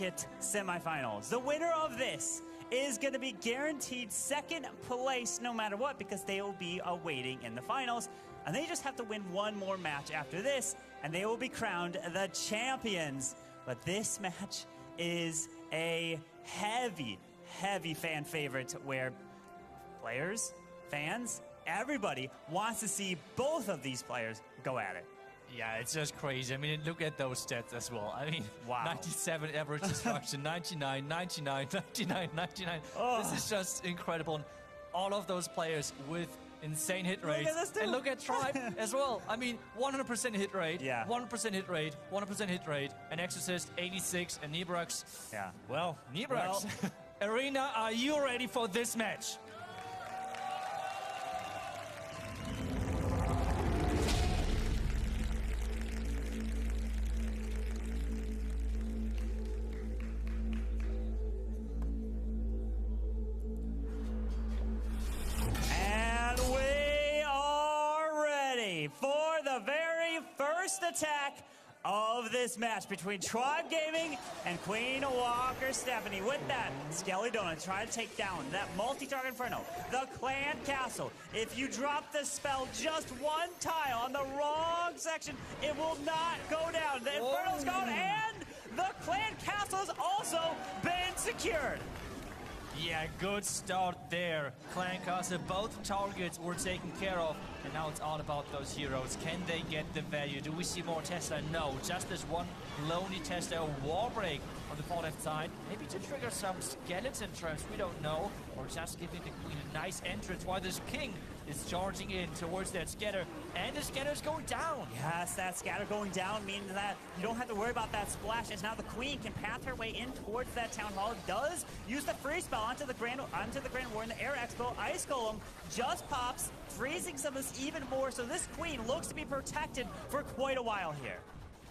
bracket semifinals. The winner of this is going to be guaranteed second place no matter what, because they will be awaiting in the finals. And they just have to win one more match after this, and they will be crowned the champions. But this match is a heavy fan favorite where players, fans, everybody wants to see both of these players go at it. Yeah, it's just crazy. I mean, look at those stats as well. I mean, wow. 97 average destruction, 99, 99, 99, 99. Oh. This is just incredible. And all of those players with insane hit rates. Look at this too. And look at Tribe as well. I mean, 100% hit rate, yeah. 1% hit rate, 100% hit rate, and Exorcist 86, and Nibrax. Yeah. Well, Nibrax. Arena, are you ready for this match? For the very first attack of this match between Tribe Gaming and Queen Walker Stephanie. With that, Skelly Donut trying to take down that multi-target Inferno, the Clan Castle. If you drop the spell just one tile on the wrong section, it will not go down. The Inferno's gone, and the Clan Castle has also been secured. Yeah, good start there. Clan Castle, both targets were taken care of, and now it's all about those heroes. Can they get the value? Do we see more Tesla? No, just this one lonely Tesla wall break on the far left side. Maybe to trigger some skeleton traps, we don't know. Or just giving the Queen a nice entrance while this King is charging in towards that scatter. And the scatter's going down. Yes, that scatter going down means that you don't have to worry about that splash, as now the Queen can path her way in towards that Town Hall. Does use the free spell onto the Grand Warden, the Air Expo. Ice Golem just pops, freezing some of this even more, so this Queen looks to be protected for quite a while here.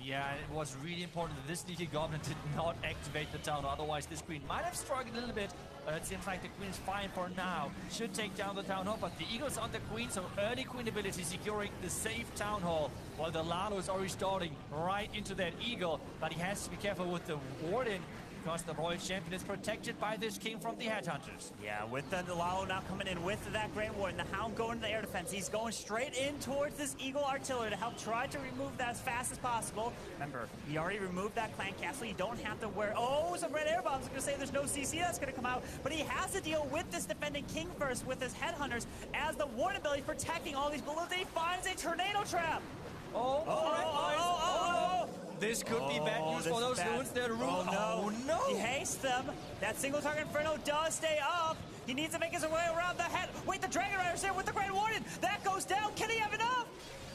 Yeah, it was really important that this Leaky Goblin did not activate the town, otherwise this Queen might have struggled a little bit. It seems like the Queen is fine for now. Should take down the Town Hall, but the Eagle's on the Queen, so early Queen ability securing the safe Town Hall, while the Lalo is already starting right into that Eagle, but he has to be careful with the Warden, because the Royal Champion is protected by this King from the Headhunters. Yeah, with the Lalo now coming in with that Grand Warden, the Hound going to the air defense. He's going straight in towards this Eagle Artillery to help try to remove that as fast as possible. Remember, he already removed that Clan Castle. You don't have to wear, some red air bombs. I was going to say there's no CC that's going to come out, but he has to deal with this defending King first with his Headhunters as the Warden ability protecting all these balloons. He finds a Tornado Trap. This could be bad news for those runes. They're ruined. Oh no! He hastes them. That single target Inferno does stay up. He needs to make his way around the head. Wait, the Dragon Rider's there with the Grand Warden. That goes down. Can he have enough?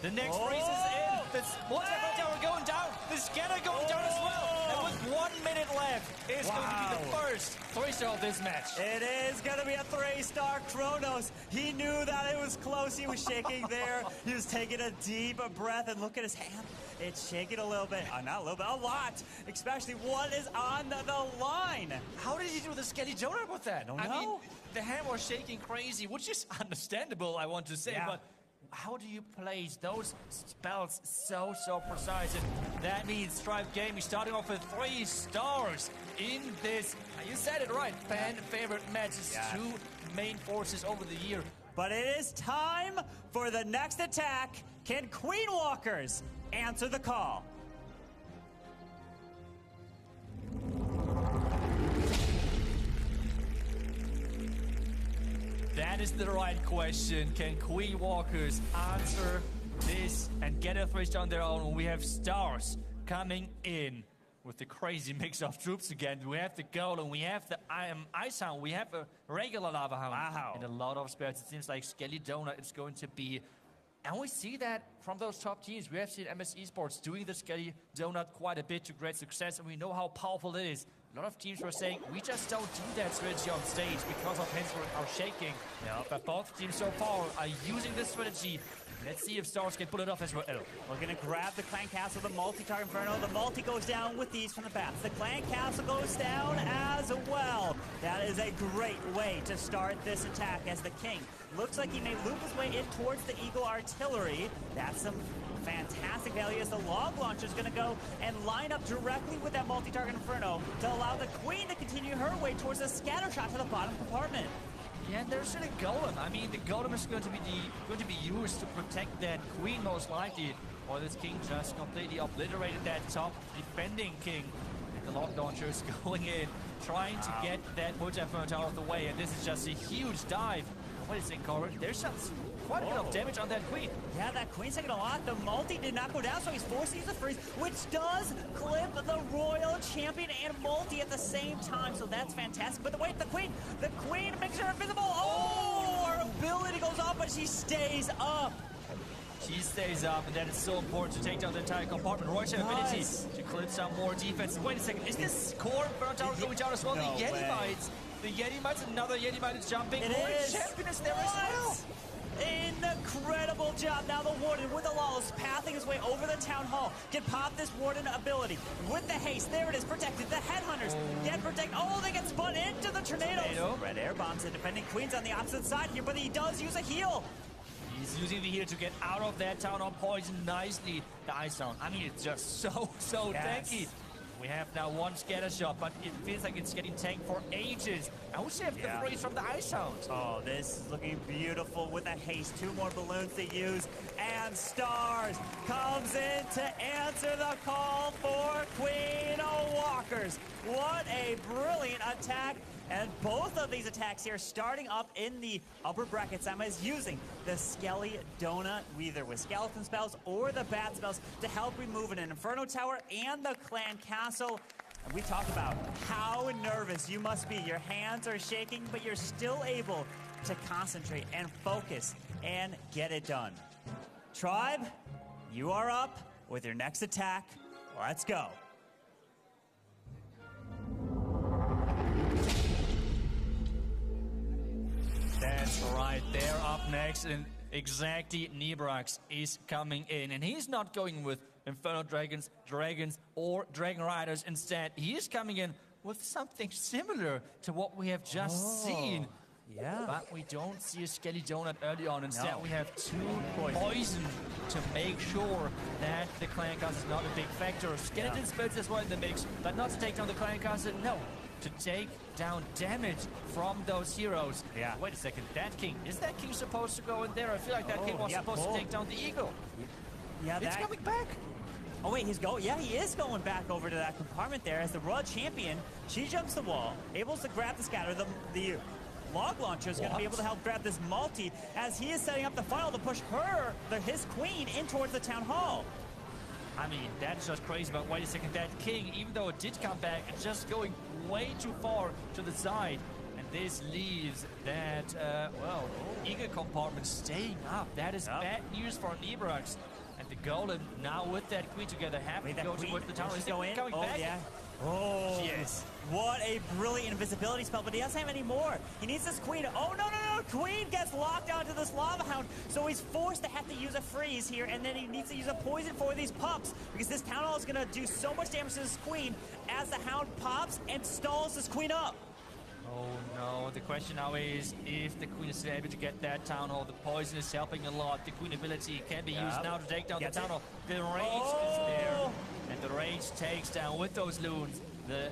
The next freeze is in. The multi-target tower going down. The scanner going down as well. And with 1 minute left, it's going to be the first 3-star of this match. It is going to be a 3-star Kronos. He knew that it was close. He was shaking there. He was taking a deep breath, and look at his hand. It's shaking a little bit. Not a little bit, a lot. Especially what is on the line. How did he do the Skelly Donut with that? I mean, the hand was shaking crazy, which is understandable, I want to say, but how do you place those spells so precise? And that means Tribe Gaming starting off with 3 stars in this, you said it right, fan favorite matches. 2 main forces over the year. But it is time for the next attack. Can Queen Walkers answer the call? That is the right question. Can Queen Walkers answer this and get a 3-star on their own? We have stars coming in with the crazy mix of troops again. We have the Golem, we have the Ice Hound, we have a regular Lava Hound, and a lot of spells. It seems like Skelly Donut is going to be. And we see that from those top teams. We have seen MS Esports doing the Skelly Donut quite a bit to great success, and we know how powerful it is. A lot of teams were saying, we just don't do that strategy on stage because our hands are shaking. Yeah, but both teams so far are using this strategy. Let's see if Stars can pull it off as well. We're going to grab the Clan Castle, the multi-target Inferno. The multi goes down with these from the bats. The Clan Castle goes down as well. That is a great way to start this attack as the King looks like he may loop his way in towards the Eagle Artillery. That's some fantastic value as the log launcher is going to go and line up directly with that multi-target Inferno to allow the Queen to continue her way towards a scatter shot to the bottom compartment. Yeah, and there's a Golem. I mean, the Golem is going to be used to protect that Queen most likely. Or this King just completely obliterated that top defending King. And the log launcher is going in, trying to get that multi-Inferno out of the way. And this is just a huge dive. What is it, Corbin? There's just quite a bit of damage on that Queen. Yeah, that Queen's taking a lot. The multi did not go down, so he's forced to use the freeze, which does clip the Royal Champion and multi at the same time. So that's fantastic. But wait, the Queen makes her invisible. Oh, her ability goes off, but she stays up. She stays up, and that is so important to take down the entire compartment. Royal ability to clip some more defense. Wait a second, is this core Inferno Tower going down as well? No The Yeti way. Mites. The Yeti Mites, another Yeti Mite is jumping. It Royal is. Champion is there as well. Incredible job. Now the Warden with the Lawless pathing his way over the Town Hall can pop this Warden ability. With the haste, there it is, protected. The Headhunters get protected. Oh, they get spun into the tornadoes. Red Air Bombs the defending Queens on the opposite side here, but he does use a heal. He's using the heal to get out of that Town Hall poison nicely. The Ice Zone, I mean, it's just so tanky. We have now one scatter shot, but it feels like it's getting tanked for ages. I wish they have the freeze from the Ice Zones. Oh, this is looking beautiful with a haste. 2 more balloons to use. And Stars comes in to answer the call for Queen Walkers. What a brilliant attack. And both of these attacks here starting up in the upper bracket. Sama is using the Skelly Donut, either with skeleton spells or the bat spells, to help remove an Inferno Tower and the Clan Castle. And we talked about how nervous you must be. Your hands are shaking, but you're still able to concentrate and focus and get it done. Tribe, you are up with your next attack. Let's go. That's right, they're up next, and exactly Nibrax is coming in. And he's not going with Inferno Dragons, or Dragon Riders. Instead, he is coming in with something similar to what we have just seen. Yeah. But we don't see a Skelly Donut early on. Instead, we have 2 poison to make sure that the Clan Castle is not a big factor. Skeleton spells as well in the mix, but not to take down the Clan Castle, no. To take down damage from those heroes. Yeah. Wait a second, that King, is that King supposed to go in there? I feel like that King was supposed to take down the Eagle. Yeah, It's coming back. Oh wait, he is going back over to that compartment there as the Royal Champion. She jumps the wall, able to grab the scatter. The log launcher is going to be able to help grab this multi as he is setting up the funnel to push his Queen in towards the Town Hall. I mean, that's just crazy, but wait a second, that King, even though it did come back, it's just going way too far to the side. And this leaves that, Eagle compartment staying up. That is bad news for Nibrax. And the Golem, now with that Queen together, have to go towards the tower. Is it coming back? Yeah. Oh, yes. What a brilliant invisibility spell, but he doesn't have any more. He needs this Queen. Oh, no. Queen gets locked onto this Lava Hound, so he's forced to have to use a freeze here, and then he needs to use a poison for these pups, because this Town Hall is going to do so much damage to this Queen as the Hound pops and stalls this Queen up. Oh no, the question now is if the Queen is able to get that Town Hall. The poison is helping a lot. The Queen ability can be used now to take down the Town Hall. The rage is there, and the rage takes down with those loons the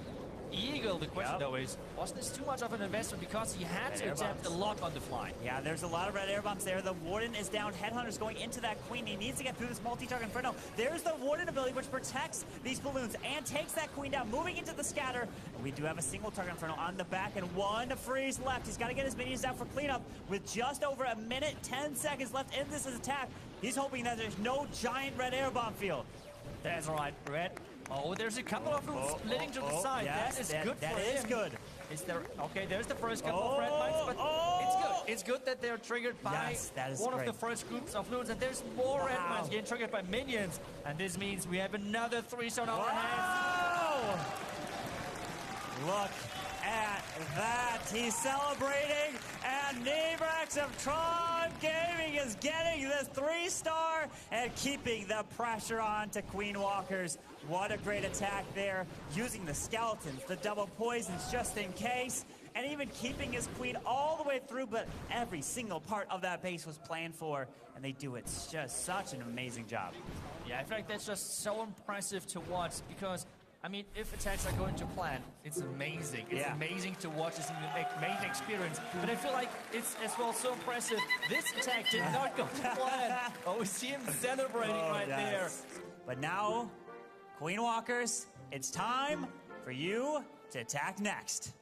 Eagle. The question though is, wasn't this too much of an investment because he had to attempt the lock on the fly? Yeah, there's a lot of red air bombs there. The Warden is down. Headhunter's going into that Queen. He needs to get through this multi-target Inferno. There's the Warden ability, which protects these balloons and takes that Queen down, moving into the scatter. We do have a single target Inferno on the back and 1 freeze left. He's got to get his minions down for cleanup with just over a minute, 10 seconds left in this attack. He's hoping that there's no giant red air bomb field. That's right, Red. Oh, there's a couple of them splitting to the side. Yes, that is good for him. That is good. Is there? Okay, there's the first couple of red lights, but it's good. It's good that they're triggered by one of the first groups of loons, and there's more red lights getting triggered by minions, and this means we have another 3-stone on our hands. Look at that. He's celebrating, and Nibrax of Tron Gaming is getting this 3-star and keeping the pressure on to Queen Walkers. What a great attack there, using the skeletons, the double poisons just in case. and even keeping his queen all the way through, but every single part of that base was planned for, and they do it just such an amazing job. Yeah, I feel like that's just so impressive to watch because, I mean, if attacks are going to plan, it's amazing. It's amazing to watch. It's an amazing experience. But I feel like it's as well so impressive. This attack did not go to plan. Oh, we see him celebrating there. But now, Queen Walkers, it's time for you to attack next.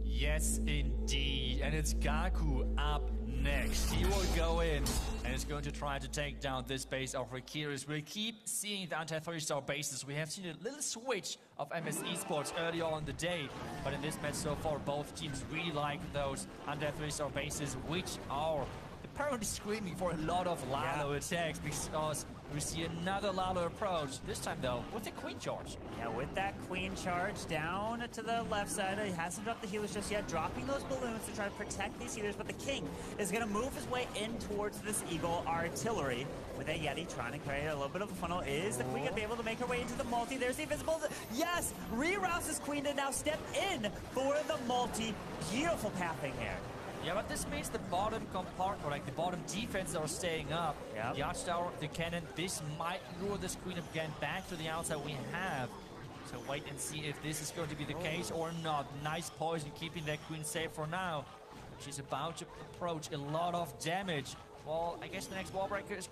Yes, indeed. And it's Gaku up next. He will go in and is going to try to take down this base of Rikiris. We keep seeing the anti-3-star bases. We have seen a little switch of MS Esports earlier on in the day. But in this match so far, both teams really like those anti-3-star bases, which are apparently screaming for a lot of Lalo attacks because we see another Lalo approach. This time, though, with the Queen charge. Yeah, with that Queen charge down to the left side. He hasn't dropped the healers just yet, dropping those balloons to try to protect these healers. But the King is going to move his way in towards this Eagle artillery with a Yeti trying to create a little bit of a funnel. Is the Queen going to be able to make her way into the multi? There's the invisible. Yes! Reroutes his Queen to now step in for the multi. Beautiful pathing here. Yeah, but this means the bottom compartment, like the bottom defense are staying up. Yep. The Archtower, the cannon, this might lure this Queen again back to the outside we have. So wait and see if this is going to be the case or not. Nice poison, keeping that Queen safe for now. She's about to approach a lot of damage. Well, I guess the next wall breaker is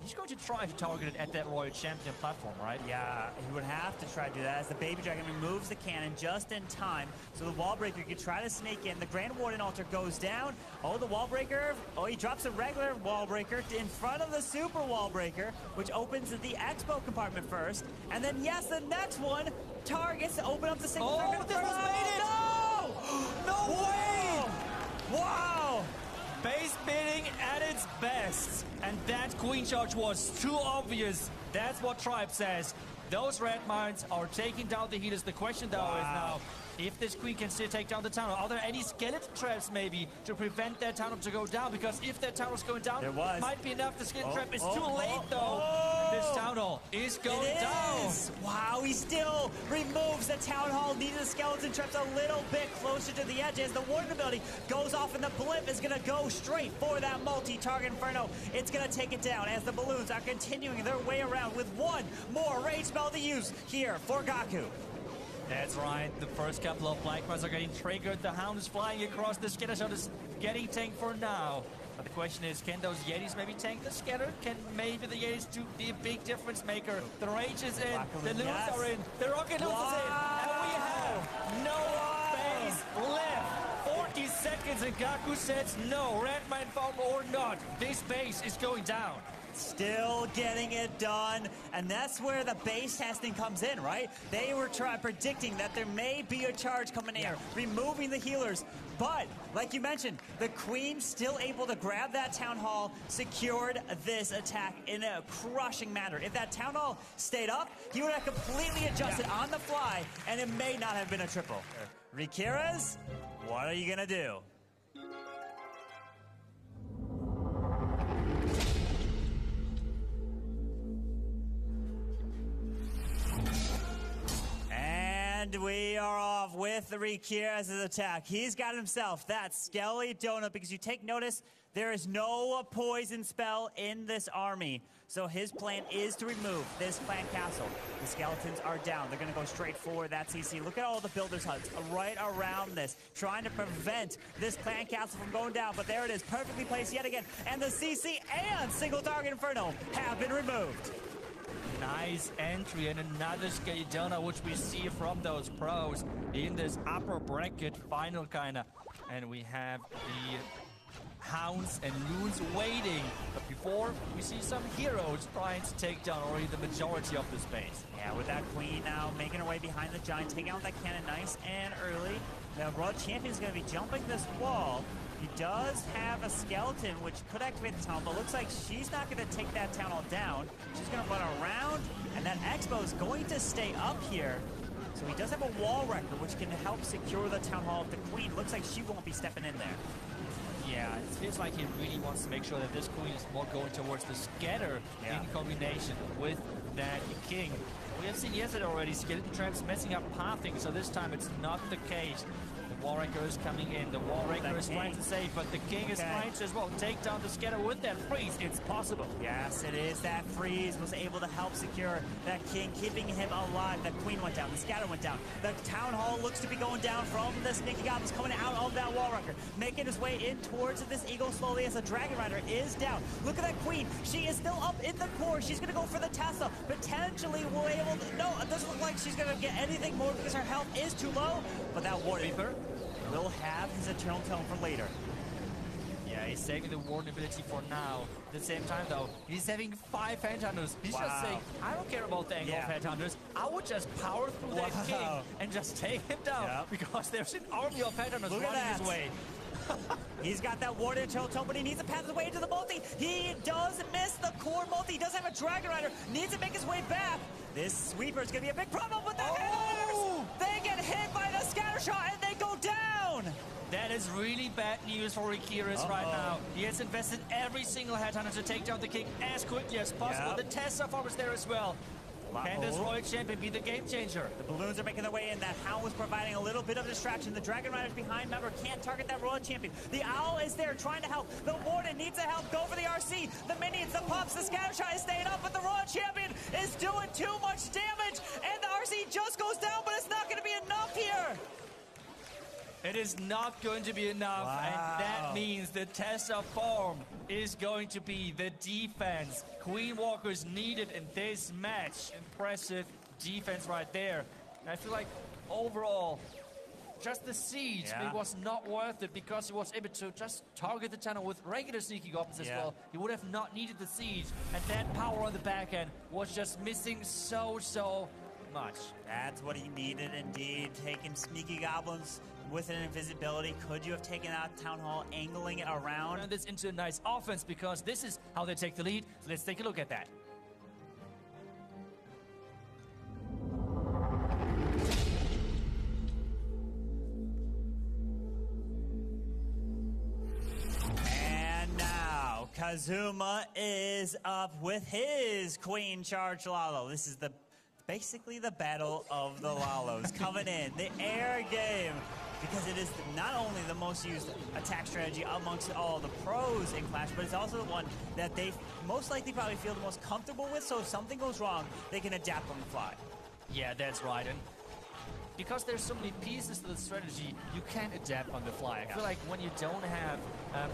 he's going to try to target it at that Royal Champion platform, right? Yeah, he would have to try to do that as the Baby Dragon removes the cannon just in time. So the wall breaker could try to sneak in. The Grand Warden Altar goes down. Oh, the wall breaker. Oh, he drops a regular wall breaker in front of the super wall breaker, which opens the Expo compartment first. And then, yes, the next one targets to open up the single. Oh, this was made it! No! No way! Wow! Base bidding at its best. And that Queen charge was too obvious. That's what Tribe says. Those red mines are taking down the healers. The question, though, is now, if this Queen can still take down the tunnel, are there any skeleton traps, maybe, to prevent that tunnel to go down? Because if that tunnel is going down, it might be enough. The skeleton trap is too late, though. This Town Hall is going down. Wow, he still removes the Town Hall. Needed the skeleton traps a little bit closer to the edge as the Warden ability goes off, and the Blimp is going to go straight for that multi-target Inferno. It's going to take it down as the balloons are continuing their way around with one more rage spell to use here for Gaku. That's right. The first couple of Black Mines are getting triggered. The Hound is flying across. The Scatter Shot is getting tanked for now. But the question is, can those Yetis maybe tank the Scatter? Can maybe the Yetis be a big difference maker? The Rage is in. The Loons are in. The Rocket Loons is in. And we have no base left. 40 seconds and Gaku says no. Red Mine found or not. This base is going down. Still getting it done, and that's where the base testing comes in, right? They were predicting that there may be a charge coming in here, removing the healers, but like you mentioned, the Queen still able to grab that Town Hall, secured this attack in a crushing manner. If that Town Hall stayed up, he would have completely adjusted on the fly, and it may not have been a triple. Rikiris, what are you gonna do? And we are off with the Rikiris' attack. He's got himself that Skelly Donut because you take notice, there is no poison spell in this army. So his plan is to remove this clan castle. The skeletons are down. They're going to go straight for that CC. Look at all the builders' huts right around this, trying to prevent this clan castle from going down. But there it is, perfectly placed yet again. And the CC and single target Inferno have been removed. Nice entry and another Skelidona, which we see from those pros in this upper bracket final kinda. And we have the Hounds and Loons waiting. But before, we see some heroes trying to take down already the majority of the space. Yeah, with that Queen now making her way behind the Giant, taking out that cannon nice and early. The Royal Champion is going to be jumping this wall. He does have a skeleton, which could activate the tunnel, but looks like she's not going to take that Town Hall down. She's going to run around, and that Expo is going to stay up here. So he does have a wall wrecker, which can help secure the Town Hall. The Queen looks like she won't be stepping in there. Yeah, Yeah, it feels like he really wants to make sure that this queen is more going towards the scatter Yeah. in combination with that king. We have seen yesterday already skeleton traps messing up pathing, so this time it's not the case. The Wall Breaker is coming in. The Wall Breaker is trying to save, but the king is trying to as well take down the scatter with that freeze. It's possible. Yes, it is. That freeze was able to help secure that king, keeping him alive. The queen went down. The scatter went down. The town hall looks to be going down from the sneaky goblins coming out of that wall wrecker, making his way in towards this eagle slowly as the dragon rider is down. Look at that queen. She is still up in the core. She's going to go for the Tesla. Potentially will able to... No, it doesn't look like she's going to get anything more because her health is too low. But that Warden will have his Eternal Tome for later. Yeah, he's saving the Warden ability for now. At the same time, though, he's having 5 Headhunters. He's just saying, I don't care about the angle of Headhunters. I would just power through that king and just take him down because there's an army of Headhunters running his way. He's got that Warden Eternal Tome, but he needs to pass his way into the multi. He does miss the core multi. He does have a Dragon Rider. Needs to make his way back. This sweeper is going to be a big problem with the Headhunters. They get hit by the scatter shot and they go down. That is really bad news for Rikiris right now. He has invested every single Headhunter to take down the king as quickly as possible. The Tesla farm is there as well. Can this Royal Champion be the game changer? The balloons are making their way in. That Hound was providing a little bit of distraction. The Dragon Riders behind, remember, can't target that Royal Champion. The Owl is there trying to help. The Warden needs to help. Go for the RC. The Minions, the Pups, the Scatter Shot is staying up, but the Royal Champion is doing too much damage. And the RC just goes down, but it's not going to be enough here. It is not going to be enough, and that means the Tesla farm is going to be the defense. Queen Walkers needed in this match. Impressive defense right there. And I feel like overall, just the siege, it was not worth it because he was able to just target the tunnel with regular sneaky goblins as well. He would have not needed the siege, and that power on the back end was just missing so much. That's what he needed indeed. Taking sneaky goblins with an invisibility. Could you have taken out Town Hall, angling it around? Turn this into a nice offense because this is how they take the lead. So let's take a look at that. And now Kazuma is up with his Queen Charge Lalo. This is basically the battle of the Lalos coming in. The air game, because it is not only the most used attack strategy amongst all the pros in Clash, but it's also the one that they most likely probably feel the most comfortable with, so if something goes wrong, they can adapt on the fly. Yeah, that's right. And because there's so many pieces to the strategy, you can adapt on the fly. I feel like when you don't have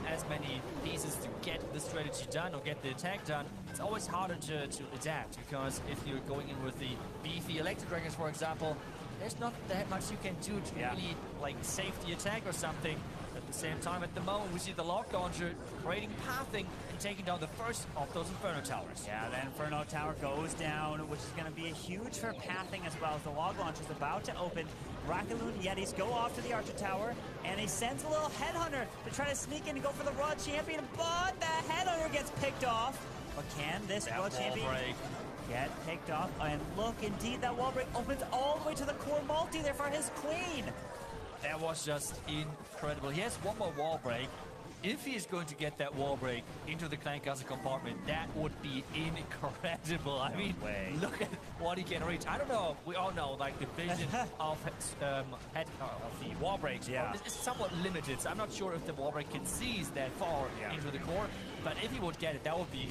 as many pieces to get the strategy done or get the attack done, it's always harder to adapt, because if you're going in with the beefy Electro Dragons, for example, there's not that much you can do to really like save the attack or something. At the same time, at the moment, we see the Log Launcher creating pathing and taking down the first of those Inferno Towers. Yeah, the Inferno Tower goes down, which is going to be huge for pathing as well, as the Log Launcher is about to open. Rakaloon Yetis go off to the Archer Tower, and he sends a little Headhunter to try to sneak in and go for the Royal Champion, but the Headhunter gets picked off. But can this Royal Champion get picked off? And look, indeed, that wall break opens all the way to the core multi there for his Queen. That was just incredible. He has one more wall break. If he is going to get that wall break into the Clan Castle compartment, that would be incredible. I mean, look at what he can reach. I don't know. We all know, like, the vision of the wall breaks is somewhat limited. So I'm not sure if the wall break can seize that far into the core. But if he would get it, that would be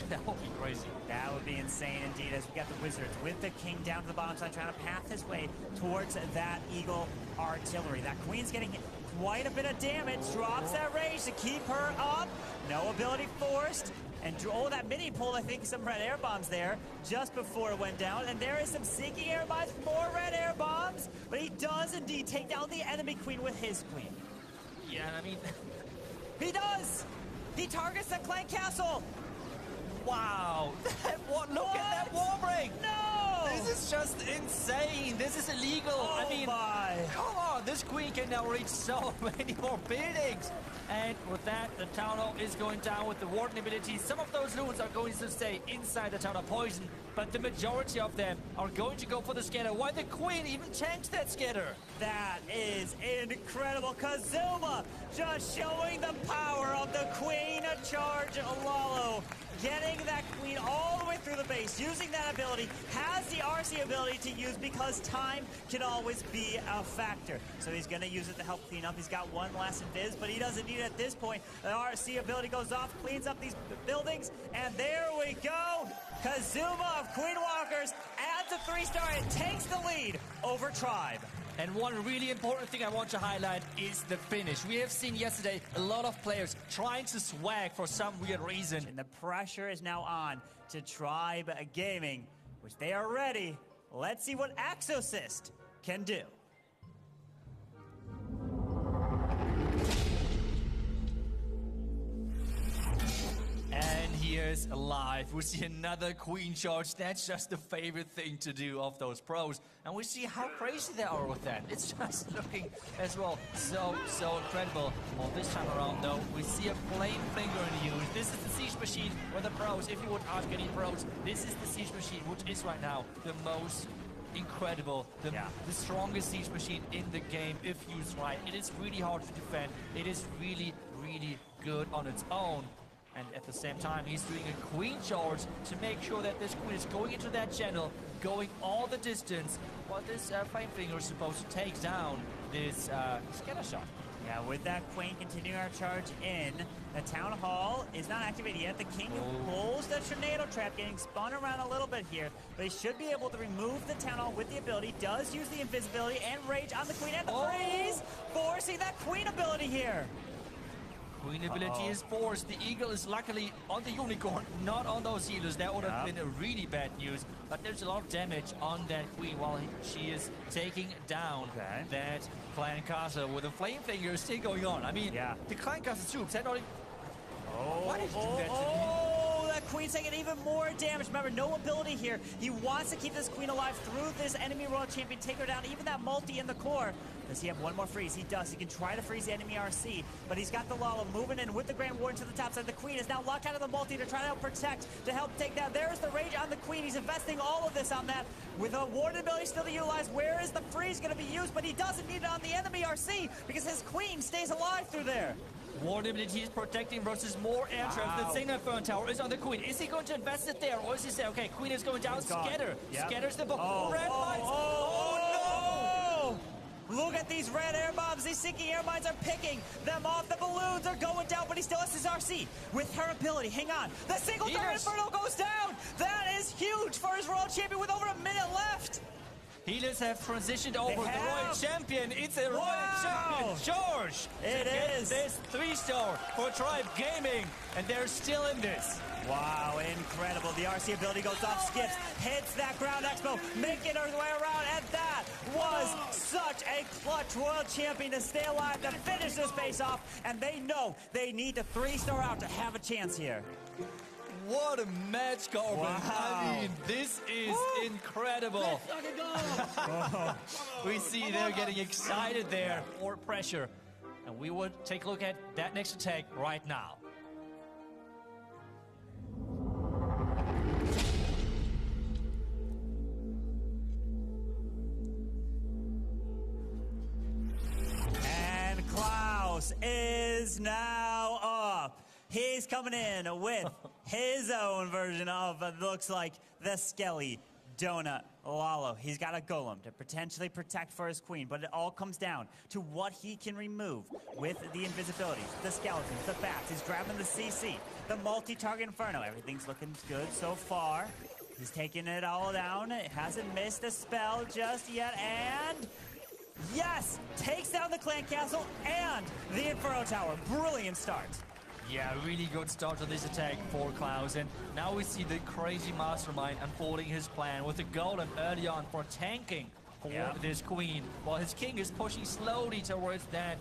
crazy. That would be insane indeed, as we got the Wizards with the King down to the bottom side, trying to path his way towards that Eagle artillery. That Queen's getting quite a bit of damage, drops that rage to keep her up. No ability forced. And that mini pulled, I think, some red air bombs there just before it went down. And there is some sinking air bombs, more red air bombs. But he does indeed take down the enemy Queen with his Queen. Yeah, I mean... he does! He targets the Clan Castle! Wow! Look at that wall break! No! This is just insane! This is illegal! Oh, I mean, come on! This Queen can now reach so many more buildings! And with that, the Town Hall is going down with the Warden ability. Some of those runes are going to stay inside the Town Hall Poison. but the majority of them are going to go for the scatter. Why the Queen even tanks that scatter? That is incredible. Kazuma just showing the power of the Queen Charge Lalo. Getting that Queen all the way through the base, using that ability, has the RC ability to use because time can always be a factor. So he's going to use it to help clean up. He's got one last invis, but he doesn't need it at this point. The RC ability goes off, cleans up these buildings, and there we go. Kazuma of Queen Walkers adds a 3-star and takes the lead over Tribe. And one really important thing I want to highlight is the finish. We have seen yesterday a lot of players trying to swag for some weird reason. And the pressure is now on to Tribe Gaming, which they are ready. Let's see what Axosist can do. And here's live. We see another Queen Charge. That's just the favorite thing to do of those pros. And we see how crazy they are with that. It's just looking as well so incredible. Well, this time around, though, we see a flame finger in use. This is the Siege Machine for the pros. If you would ask any pros, this is the Siege Machine, which is right now the most incredible, the strongest Siege Machine in the game if used right. It is really hard to defend. It is really, really good on its own. And at the same time, he's doing a Queen Charge to make sure that this Queen is going into that channel, going all the distance, while this Flame Finger is supposed to take down this scatter shot. Yeah, with that Queen continuing our charge in, the Town Hall is not activated yet. The King pulls the Tornado Trap, getting spun around a little bit here, but he should be able to remove the Town Hall with the ability. Does use the invisibility and rage on the Queen and the freeze, forcing that Queen ability here. Queen ability is forced. The Eagle is luckily on the Unicorn, not on those healers. That would have been a really bad news. But there's a lot of damage on that Queen while she is taking down that Clan Casa with a Flame Finger still going on. I mean, the Clan Casa troops had not even... Why did you do that to me? That Queen's taking even more damage. Remember, no ability here. He wants to keep this Queen alive through this enemy World Champion, take her down, even that multi in the core. Does he have one more freeze? He does. He can try to freeze the enemy RC, but he's got the Lalo moving in with the Grand Warden to the top side. The Queen is now locked out of the multi to try to help protect, to help take down. There's the rage on the Queen. He's investing all of this on that with a Warden ability still to utilize. Where is the freeze going to be used? But he doesn't need it on the enemy RC because his Queen stays alive through there. Warden ability is protecting versus more air traps. The Signal Inferno Tower is on the Queen. Is he going to invest it there, or is he say, okay, Queen is going down, scatter. Scatters the ball. Red mines. Oh, no! Look at these red air bombs. These sinking air mines are picking them off. The balloons are going down, but he still has his RC. With her ability, hang on. The single Third Inferno goes down. That is huge for his World Champion with over a minute left. Healers have transitioned over. The Royal Champion. It's a Royal Champion charge. It is. This 3-star for Tribe Gaming, and they're still in this. Wow, incredible. The RC ability goes off, skips, hits that Ground Expo, making her way around, and that was such a clutch World Champion to stay alive, to finish this face off, and they know they need to 3-star out to have a chance here. What a match, Carbon. Wow. I mean, this is incredible. We see they're getting excited there for pressure. And we will take a look at that next attack right now. And Klaus is now up. He's coming in with his own version of, looks like, the Skelly Donut Lalo. He's got a Golem to potentially protect for his Queen, but it all comes down to what he can remove with the invisibilities, the skeletons, the bats. He's grabbing the CC, the multi-target Inferno. Everything's looking good so far. He's taking it all down. It hasn't missed a spell just yet, and... yes! Takes down the Clan Castle and the Inferno Tower. Brilliant start. Yeah, really good start to this attack for Klaus. And now we see the crazy mastermind unfolding his plan with the Golem early on for tanking for this Queen, while his King is pushing slowly towards that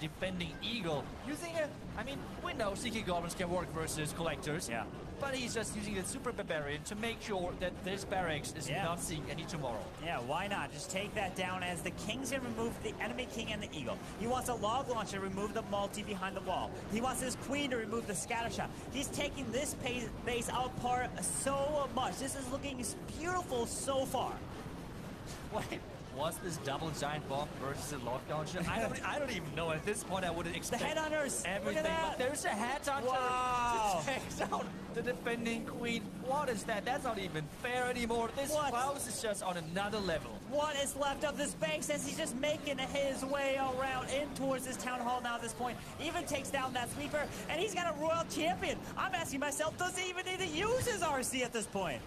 defending Eagle. Using a, I mean, we know Seeking Goblins can work versus Collectors. Yeah. But he's just using the Super Barbarian to make sure that this barracks is not seeing any tomorrow. Yeah, why not? Just take that down as the King's gonna remove the enemy King and the Eagle. He wants a log launcher to remove the multi behind the wall. He wants his Queen to remove the scatter shot. He's taking this base apart so much. This is looking beautiful so far. Wait, was this double giant bomb versus a log launcher? I don't even know. At this point, I wouldn't expect the headhunters. everything. Look at that. But there's a headhunter Wow. to take down the defending Queen. What is that? That's not even fair anymore. This Klaus is just on another level. What is left of this base as he's just making his way around in towards this town hall now at this point. Even takes down that sweeper, and he's got a royal champion. I'm asking myself, does he even need to use his RC at this point?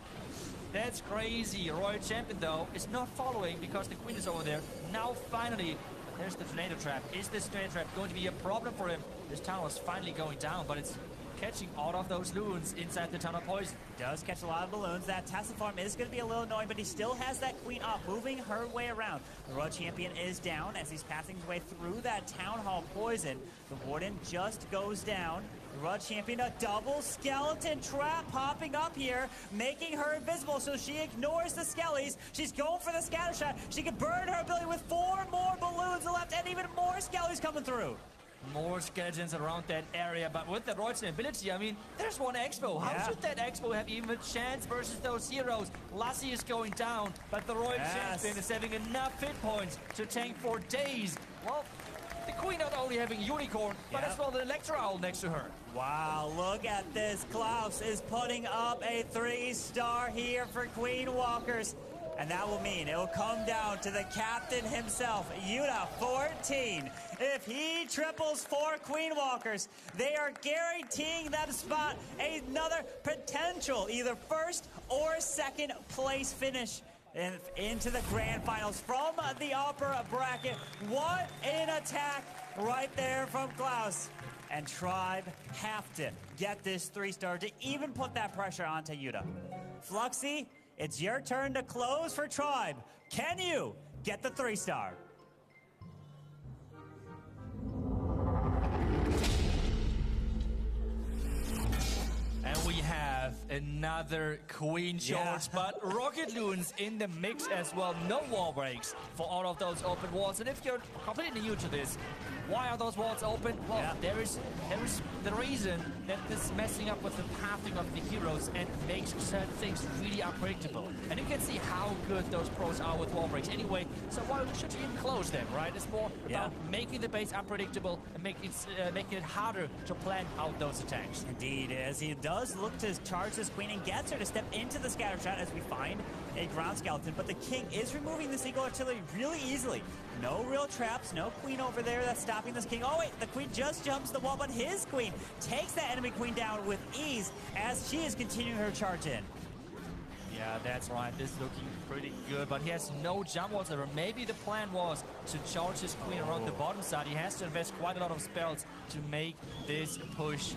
That's crazy. Royal Champion, though, is not following because the Queen is over there. Now, finally, there's the tornado trap. Is this tornado trap going to be a problem for him? This town is finally going down, but it's catching all of those loons inside the tunnel poison. Does catch a lot of balloons. That Tesla farm is going to be a little annoying, but he still has that Queen up, moving her way around. The Royal Champion is down as he's passing his way through that Town Hall poison. The Warden just goes down. The Royal Champion, a double skeleton trap popping up here, making her invisible, so she ignores the skellies. She's going for the scatter shot. She can burn her ability with 4 more balloons left and even more skellies coming through. More skeletons around that area, but with the Royal ability, I mean, there's one Expo. How should that Expo have even a chance versus those heroes? Lassie is going down, but the Royal Champion is having enough hit points to tank for days. Well, the Queen not only having Unicorn, but as well the Electro Owl next to her. Wow, look at this. Klaus is putting up a 3-star here for Queen Walkers. And that will mean it will come down to the captain himself, Yuta 14. If he triples 4 Queen Walkers, they are guaranteeing that spot another potential, either first or second place finish into the grand finals from the upper bracket. What an attack right there from Klaus. And Tribe have to get this 3-star to even put that pressure onto Yuta. Fluxy, it's your turn to close for Tribe. Can you get the 3-star? And we have another Queen charge, but Rocket Loons in the mix as well. No wall breaks for all of those open walls. And if you're completely new to this, why are those walls open? Well, there is the reason that this is messing up with the pathing of the heroes and makes certain things really unpredictable. And you can see how good those pros are with wall breaks anyway. So why should you even close them, right? It's more about making the base unpredictable and making it harder to plan out those attacks. Indeed, as he does look to charge this Queen and gets her to step into the scatter shot as we find a ground skeleton. But the King is removing this Eagle Artillery really easily. No real traps, no Queen over there that's stopping this King. Oh wait, the Queen just jumps the wall, but his Queen takes that enemy Queen down with ease as she is continuing her charge in. Yeah, that's right. This is looking pretty good, but he has no jump whatsoever. Maybe the plan was to charge his Queen around the bottom side. He has to invest quite a lot of spells to make this push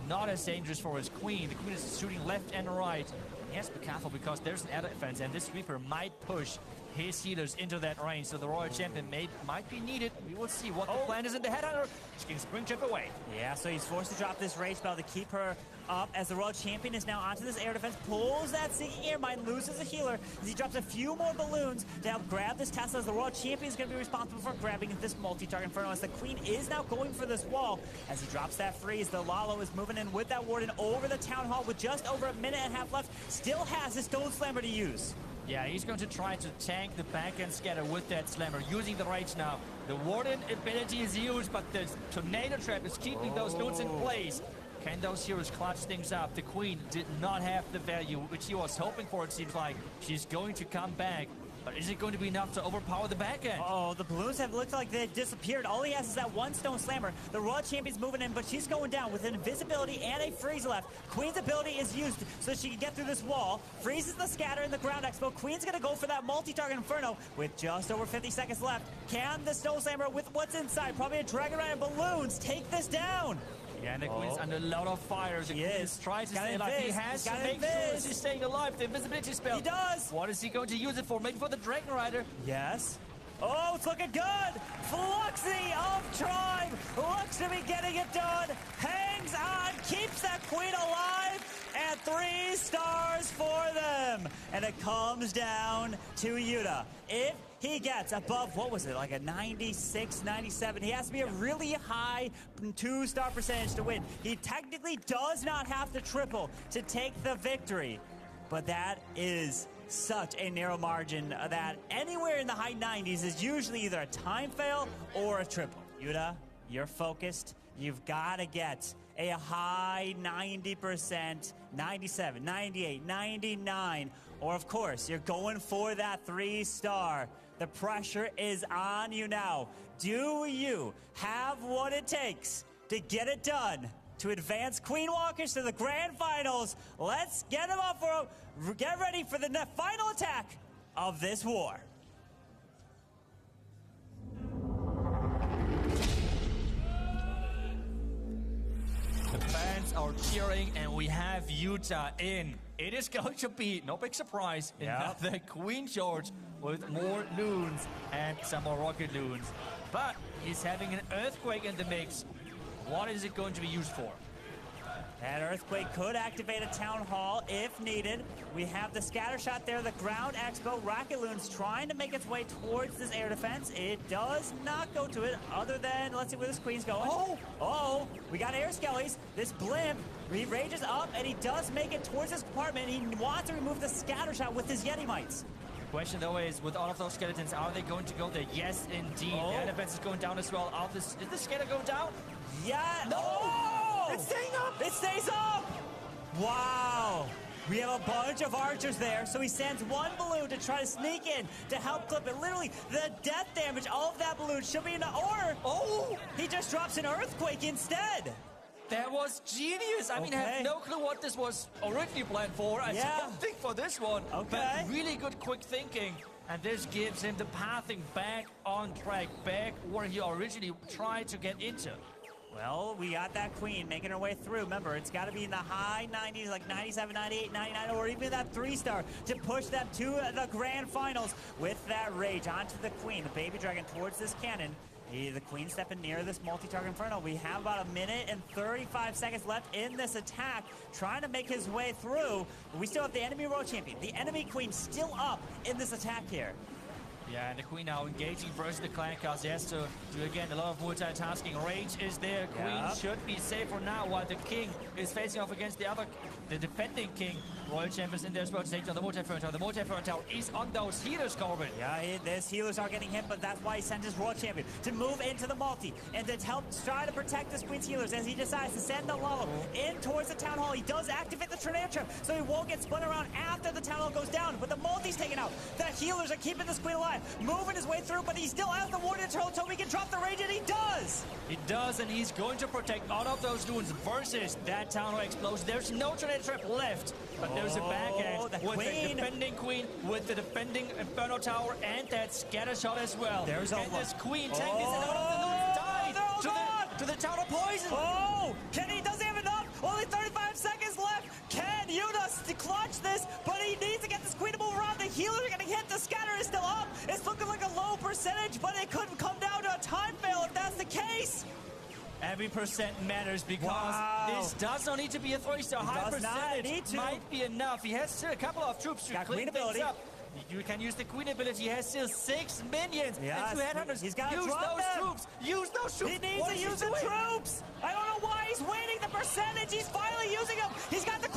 not as dangerous for his Queen. The Queen is shooting left and right. He has to be careful because there's an air defense, and this Reaper might push his healers into that range, so the Royal Champion might be needed. We will see what the plan is in the Headhunter. She can spring trip away. Yeah, so he's forced to drop this rage spell to keep her up as the Royal Champion is now onto this air defense, pulls that Sinking Air Mine, loses a healer as he drops a few more balloons to help grab this Tesla as the Royal Champion is going to be responsible for grabbing this multi-target Inferno as the Queen is now going for this wall as he drops that freeze. The Lalo is moving in with that Warden over the Town Hall with just over a minute and a half left. Still has his Stone Slammer to use. Yeah, he's going to try to tank the backhand scatter with that Slammer, using the rage now. The Warden ability is used, but the Tornado Trap is keeping those loons in place. Can those heroes clutch things up? The Queen did not have the value, which he was hoping for, it seems like. She's going to come back. But is it going to be enough to overpower the backhand? Oh, the balloons have looked like they've disappeared. All he has is that one Stone Slammer. The Royal Champion's moving in, but she's going down with invisibility and a freeze left. Queen's ability is used so she can get through this wall. Freezes the scatter in the ground expo. Queen's going to go for that multi-target Inferno with just over 50 seconds left. Can the Stone Slammer with what's inside, probably a Dragon Rider balloons, take this down? Yeah, and the Queen's under a lot of fire. The Queen is trying to stay alive. He has to make sure she's staying alive. The invisibility spell. He does. What is he going to use it for? Maybe for the Dragon Rider? Yes. Oh, it's looking good. Fluxy of Tribe looks to be getting it done. Hangs on, keeps that queen alive, and 3 stars for them. And it comes down to Yuta. If he gets above, what was it, like a 96, 97, he has to be a really high 2-star percentage to win. He technically does not have to triple to take the victory, but that is such a narrow margin that anywhere in the high 90s is usually either a time fail or a triple. Yuta, you're focused. You've got to get a high 90%, 97, 98, 99, or of course, you're going for that 3-star. The pressure is on you now. Do you have what it takes to get it done? To advance Queen Walkers to the grand finals? Let's get them up for get ready for the final attack of this war. The fans are cheering, and we have Yuta in. It is going to be, no big surprise, another Queen Charge with more loons and some more rocket loons. But he's having an Earthquake in the mix. What is it going to be used for? That Earthquake could activate a Town Hall if needed. We have the Scatter Shot there, the Ground Expo. Rocket Loon's trying to make its way towards this air defense. It does not go to it, other than, let's see where this Queen's going. Oh, we got Air Skellies. This Blimp, he rages up, and he does make it towards this compartment. He wants to remove the Scatter Shot with his Yeti Mites. The question, though, is with all of those skeletons, are they going to go there? Yes, indeed. The air defense is going down as well. Is the Scatter going down? Yeah. No! It's staying up! It stays up! Wow! We have a bunch of archers there, so he sends one balloon to try to sneak in to help clip it. Literally, the death damage, all of that balloon should be enough. Or, he just drops an Earthquake instead. That was genius. I mean, I have no clue what this was originally planned for. I don't think for this one. But really good quick thinking. And this gives him the pathing back on track, back where he originally tried to get into. Well, we got that Queen making her way through. Remember, it's got to be in the high 90s, like 97, 98, 99, or even that 3-star to push them to the grand finals with that Rage onto the Queen. The Baby Dragon towards this cannon. The Queen stepping near this multi-target Inferno. We have about 1 minute and 35 seconds left in this attack, trying to make his way through. We still have the enemy World Champion, the enemy Queen, still up in this attack here. Yeah, and the Queen now engaging versus the Clan Cars. He has to do, again, a lot of multitasking. Rage is there. Queen should be safe for now, while the King is facing off against the defending King. Royal Champions in there as well to take down the Multi-Inferno Tower. The Multi-Inferno Tower is on those healers, Corbin. Yeah, these healers are getting hit, but that's why he sent his Royal Champion to move into the multi and to help try to protect this Queen's healers as he decides to send the Lalo in towards the Town Hall. He does activate the Tornado Trap, so he won't get spun around after the Town Hall goes down, but the multi's taken out. The healers are keeping this Queen alive, moving his way through, but he still has the Warden Turtle so he can drop the Rage, and he does! He does, and he's going to protect all of those loons versus that Town Hall explosion. There's no Tornado Trap left, but there's a backhand with the defending Queen, with the defending Inferno Tower, and that Scatter Shot as well. There's can this Queen tank this, and all of the loons died to the Tower Poison. Kenny doesn't have enough. Only 35 seconds left. Can Yuta clutch this? But he needs to get this Queen to move around. The healers are getting hit. The Scatter is still up. It's looking like a low percentage, but it could come down to a time fail if that's the case. Every percent matters because this does not need to be a 3-star. High percentage might be enough. He has still a couple of troops to clean things up. You can use the Queen ability. He has still 6 minions. Yeah, and 2 headhunters. He's got to use those troops. Use those troops. He needs to use the troops. I don't know why he's waiting. The percentage. He's finally using them. He's got the